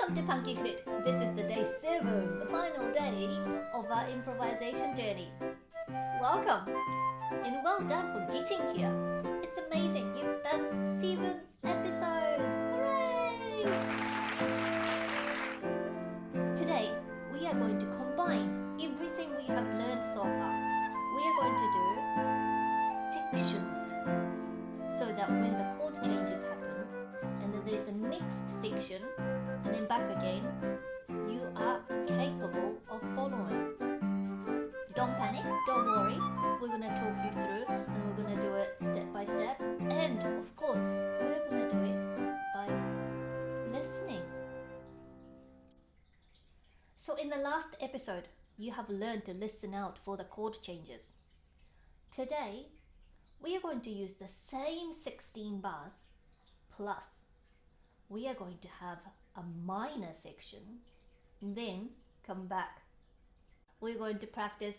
Welcome to Punky Flute. This is the day 7, the final day of our improvisation journey. Welcome and well done for getting here. It's amazing, you've done 7 episodes. Hooray! Today we are going to combine everything we have learned so far. We are going to do sections so that when the chord changes happen and then there's a next section and then back again, you are capable of following. Don't panic, don't worry. We're going to talk you through and we're going to do it step by step. And of course, we're going to do it by listening. So in the last episode, you have learned to listen out for the chord changes. Today, we are going to use the same 16 bars plus we are going to have a minor section, then come back. We're going to practice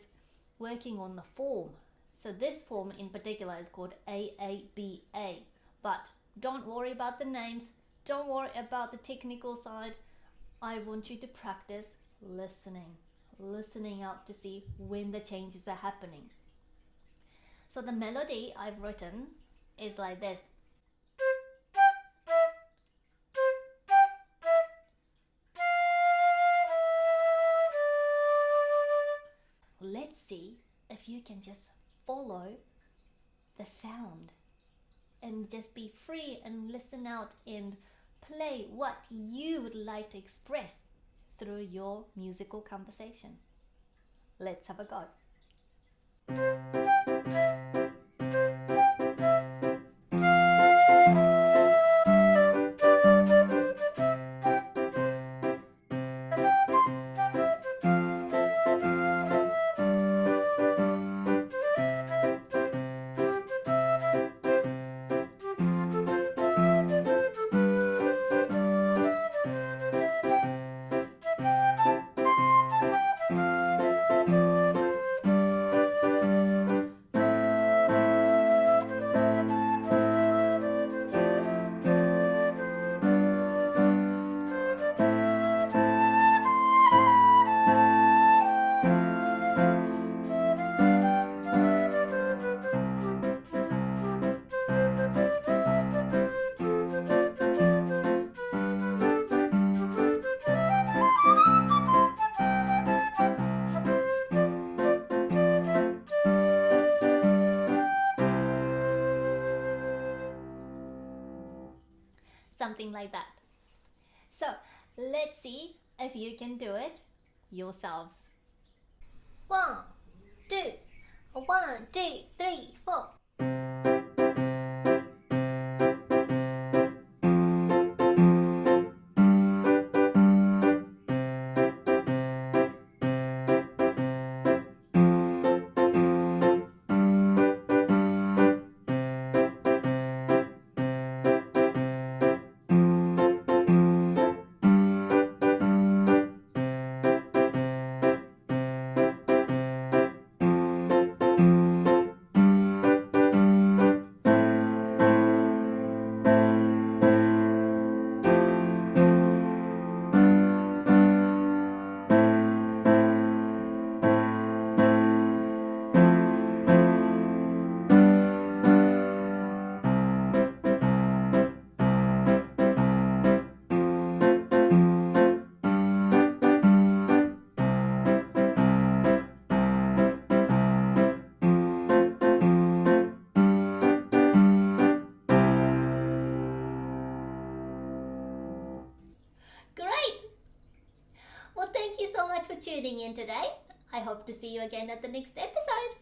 working on the form. So this form in particular is called AABA. But don't worry about the names. Don't worry about the technical side. I want you to practice listening out to see when the changes are happening. So the melody I've written is like this. Let's see if you can just follow the sound and just be free and listen out and play what you would like to express through your musical conversation. Let's have a go. Something like that. So let's see if you can do it yourselves. 1, 2, 1, 2, 3, 4. Great! Well, thank you so much for tuning in today. I hope to see you again at the next episode.